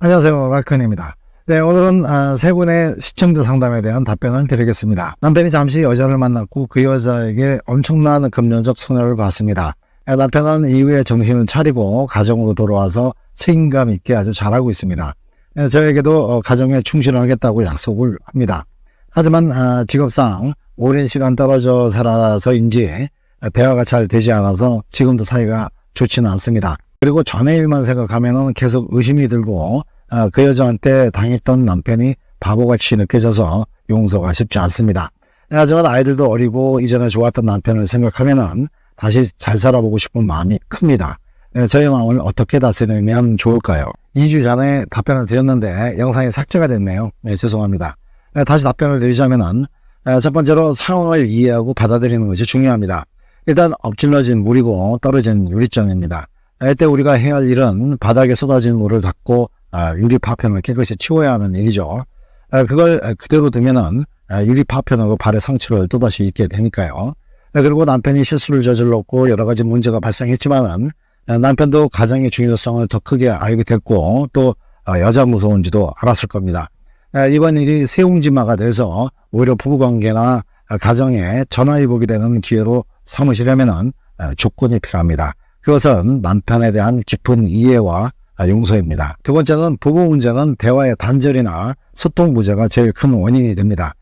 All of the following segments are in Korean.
안녕하세요. 라크입니다. 네, 오늘은 세 분의 시청자 상담에 대한 답변을 드리겠습니다. 남편이 잠시 여자를 만났고 그 여자에게 엄청난 금전적 손해를 봤습니다. 남편은 이후에 정신을 차리고 가정으로 돌아와서 책임감 있게 아주 잘하고 있습니다. 저에게도 가정에 충실하겠다고 약속을 합니다. 하지만 직업상 오랜 시간 떨어져 살아서인지 대화가 잘 되지 않아서 지금도 사이가 좋지는 않습니다. 그리고 전의 일만 생각하면 계속 의심이 들고 그 여자한테 당했던 남편이 바보같이 느껴져서 용서가 쉽지 않습니다. 하지만 아이들도 어리고 이전에 좋았던 남편을 생각하면 다시 잘 살아보고 싶은 마음이 큽니다. 저의 마음을 어떻게 다스리면 좋을까요? 2주 전에 답변을 드렸는데 영상이 삭제가 됐네요. 죄송합니다. 다시 답변을 드리자면 첫 번째로 상황을 이해하고 받아들이는 것이 중요합니다. 일단 엎질러진 물이고 떨어진 유리잔입니다. 이때 우리가 해야 할 일은 바닥에 쏟아진 물을 닦고 유리 파편을 깨끗이 치워야 하는 일이죠. 그걸 그대로 두면은 유리 파편하고 발의 상처를 또다시 입게 되니까요. 그리고 남편이 실수를 저질렀고 여러 가지 문제가 발생했지만은 남편도 가정의 중요성을 더 크게 알게 됐고 또 여자 무서운지도 알았을 겁니다. 이번 일이 세웅지마가 돼서 오히려 부부관계나 가정에 전화위복이 되는 기회로 삼으시려면은 조건이 필요합니다. 그것은 남편에 대한 깊은 이해와 용서입니다. 두 번째는 부부 문제는 대화의 단절이나 소통 부재가 제일 큰 원인이 됩니다.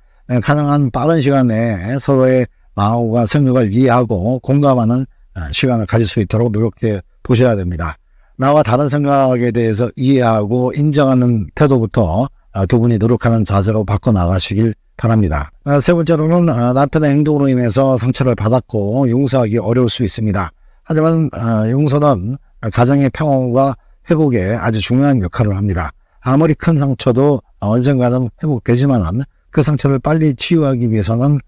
가능한 빠른 시간 내에 서로의 마음과 생각을 이해하고 공감하는 시간을 가질 수 있도록 노력해 보셔야 됩니다. 나와 다른 생각에 대해서 이해하고 인정하는 태도부터 두 분이 노력하는 자세로 바꿔나가시길 바랍니다. 세 번째로는 남편의 행동으로 인해서 상처를 받았고 용서하기 어려울 수 있습니다. 하지만 용서는 가정의 평화와 회복에 아주 중요한 역할을 합니다. 아무리 큰 상처도 언젠가는 회복되지만 그 상처를 빨리 치유하기 위해서는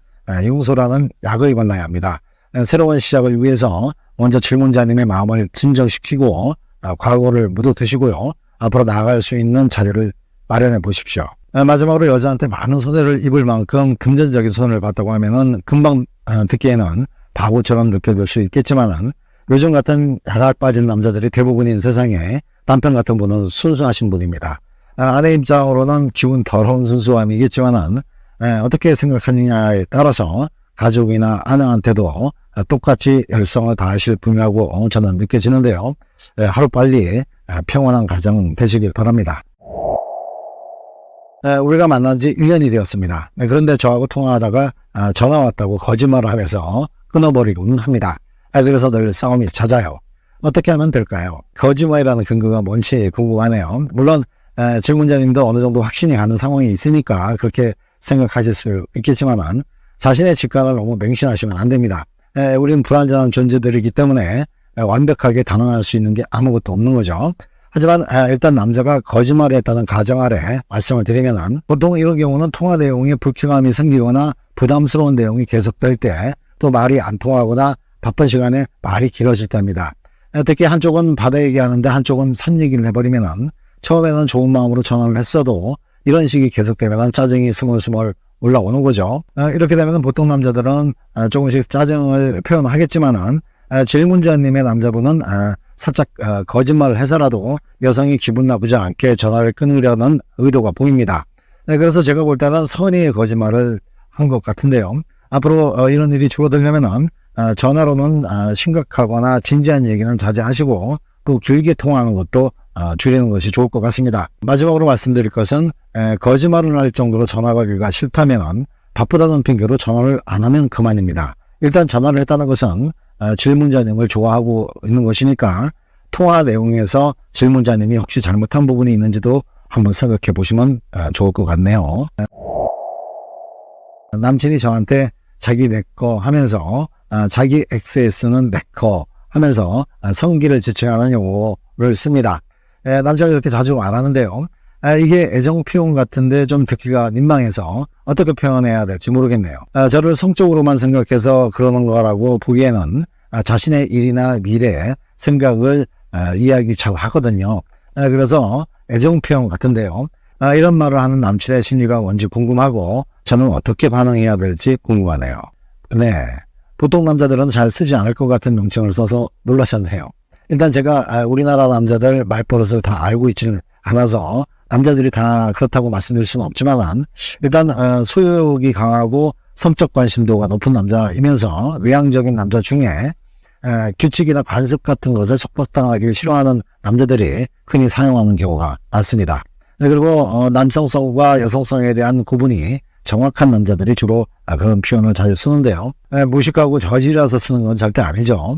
용서라는 약을 발라야 합니다. 새로운 시작을 위해서 먼저 질문자님의 마음을 진정시키고 과거를 묻어두시고요. 앞으로 나아갈 수 있는 자리를 마련해 보십시오. 마지막으로 여자한테 많은 손해를 입을 만큼 금전적인 손해를 봤다고 하면은 금방 듣기에는 바보처럼 느껴질 수 있겠지만은 요즘 같은 야가 빠진 남자들이 대부분인 세상에 남편 같은 분은 순수하신 분입니다. 아내 입장으로는 기분 더러운 순수함이겠지만은 어떻게 생각하느냐에 따라서 가족이나 아내한테도 똑같이 열성을 다하실 분이라고 저는 느껴지는데요. 하루빨리 평온한 가정 되시길 바랍니다. 우리가 만난 지 1년이 되었습니다. 그런데 저하고 통화하다가 전화 왔다고 거짓말을 하면서 끊어버리곤 합니다. 그래서 늘 싸움이 잦아요. 어떻게 하면 될까요? 거짓말이라는 근거가 뭔지 궁금하네요. 물론 질문자님도 어느 정도 확신이 가는 상황이 있으니까 그렇게 생각하실 수 있겠지만 자신의 직관을 너무 맹신하시면 안 됩니다. 우리는 불완전한 존재들이기 때문에 완벽하게 단언할 수 있는 게 아무것도 없는 거죠. 하지만 일단 남자가 거짓말을 했다는 가정아래 말씀을 드리면 보통 이런 경우는 통화 내용에 불쾌감이 생기거나 부담스러운 내용이 계속될 때 또 말이 안 통하거나 바쁜 시간에 말이 길어질 때입니다. 특히 한쪽은 바다 얘기하는데 한쪽은 산 얘기를 해버리면 처음에는 좋은 마음으로 전화를 했어도 이런 식이 계속되면 짜증이 스멀스멀 올라오는 거죠. 이렇게 되면 보통 남자들은 조금씩 짜증을 표현하겠지만은 질문자님의 남자분은 살짝 거짓말을 해서라도 여성이 기분 나쁘지 않게 전화를 끊으려는 의도가 보입니다. 그래서 제가 볼 때는 선의의 거짓말을 한 것 같은데요. 앞으로 이런 일이 줄어들려면 전화로는 심각하거나 진지한 얘기는 자제하시고 또 길게 통화하는 것도 줄이는 것이 좋을 것 같습니다. 마지막으로 말씀드릴 것은 거짓말을 할 정도로 전화 걸기가 싫다면 바쁘다는 핑계로 전화를 안 하면 그만입니다. 일단 전화를 했다는 것은 질문자님을 좋아하고 있는 것이니까 통화 내용에서 질문자님이 혹시 잘못한 부분이 있는지도 한번 생각해 보시면 좋을 것 같네요. 남친이 저한테 자기 내꺼 하면서 자기 XS는 내꺼 하면서 성기를 지칭하는 용어를 씁니다. 남자가 이렇게 자주 말하는데요. 이게 애정 표현 같은데 좀 듣기가 민망해서 어떻게 표현해야 될지 모르겠네요. 저를 성적으로만 생각해서 그러는 거라고 보기에는 자신의 일이나 미래 생각을 이야기 잘 하거든요. 그래서 애정 표현 같은데요. 이런 말을 하는 남친의 심리가 뭔지 궁금하고 저는 어떻게 반응해야 될지 궁금하네요. 네, 보통 남자들은 잘 쓰지 않을 것 같은 명칭을 써서 놀라셨네요. 일단 제가 우리나라 남자들 말버릇을 다 알고 있지는 않아서 남자들이 다 그렇다고 말씀드릴 수는 없지만 일단 소유욕이 강하고 성적 관심도가 높은 남자이면서 외향적인 남자 중에 규칙이나 관습 같은 것을 속박당하기 싫어하는 남자들이 흔히 사용하는 경우가 많습니다. 네, 그리고 남성성과 여성성에 대한 구분이 정확한 남자들이 주로 그런 표현을 자주 쓰는데요. 무식하고 저질이라서 쓰는 건 절대 아니죠.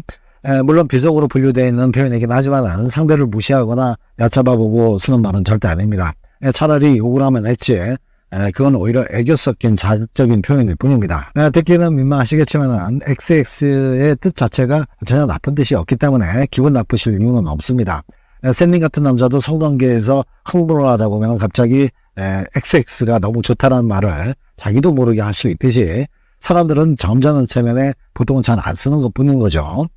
물론 비속어로 분류되어 있는 표현이긴 하지만 상대를 무시하거나 얕잡아보고 쓰는 말은 절대 아닙니다. 차라리 욕을 하면 했지 그건 오히려 애교 섞인 자극적인 표현일 뿐입니다. 듣기는 민망하시겠지만 XX의 뜻 자체가 전혀 나쁜 뜻이 없기 때문에 기분 나쁘실 이유는 없습니다. 샌님 같은 남자도 성관계에서 흥분을 하다 보면 갑자기 XX가 너무 좋다는 말을 자기도 모르게 할 수 있듯이 사람들은 점잖은 체면에 보통은 잘 안 쓰는 것 뿐인 거죠.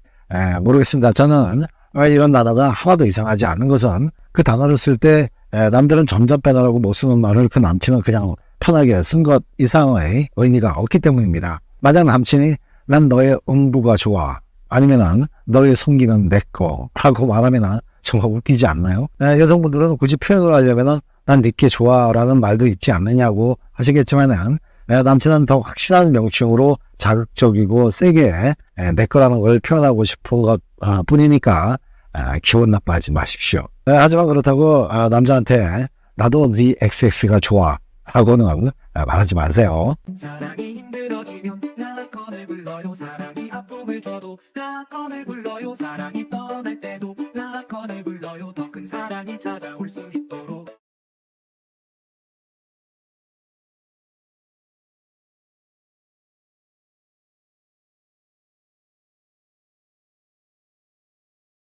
모르겠습니다. 저는 이런 단어가 하나도 이상하지 않은 것은 그 단어를 쓸 때 남들은 점점 빼달라고 못 쓰는 말을 그 남친은 그냥 편하게 쓴 것 이상의 의미가 없기 때문입니다. 만약 남친이 난 너의 음부가 좋아 아니면 너의 송기는 내꺼 라고 말하면 정말 웃기지 않나요? 여성분들은 굳이 표현을 하려면 난 니께 좋아 라는 말도 있지 않느냐고 하시겠지만 남친은 더 확실한 명칭으로 자극적이고 세게 내 거라는 걸 표현하고 싶은 것 뿐이니까 기분 나빠하지 마십시오. 하지만 그렇다고 남자한테 나도 네 XX가 좋아 라고는 말하지 마세요. 사랑이 힘들어지면 나 꺼내 불러요. 사랑이 아픔을 줘도 나 꺼내 불러요. 사랑이 떠날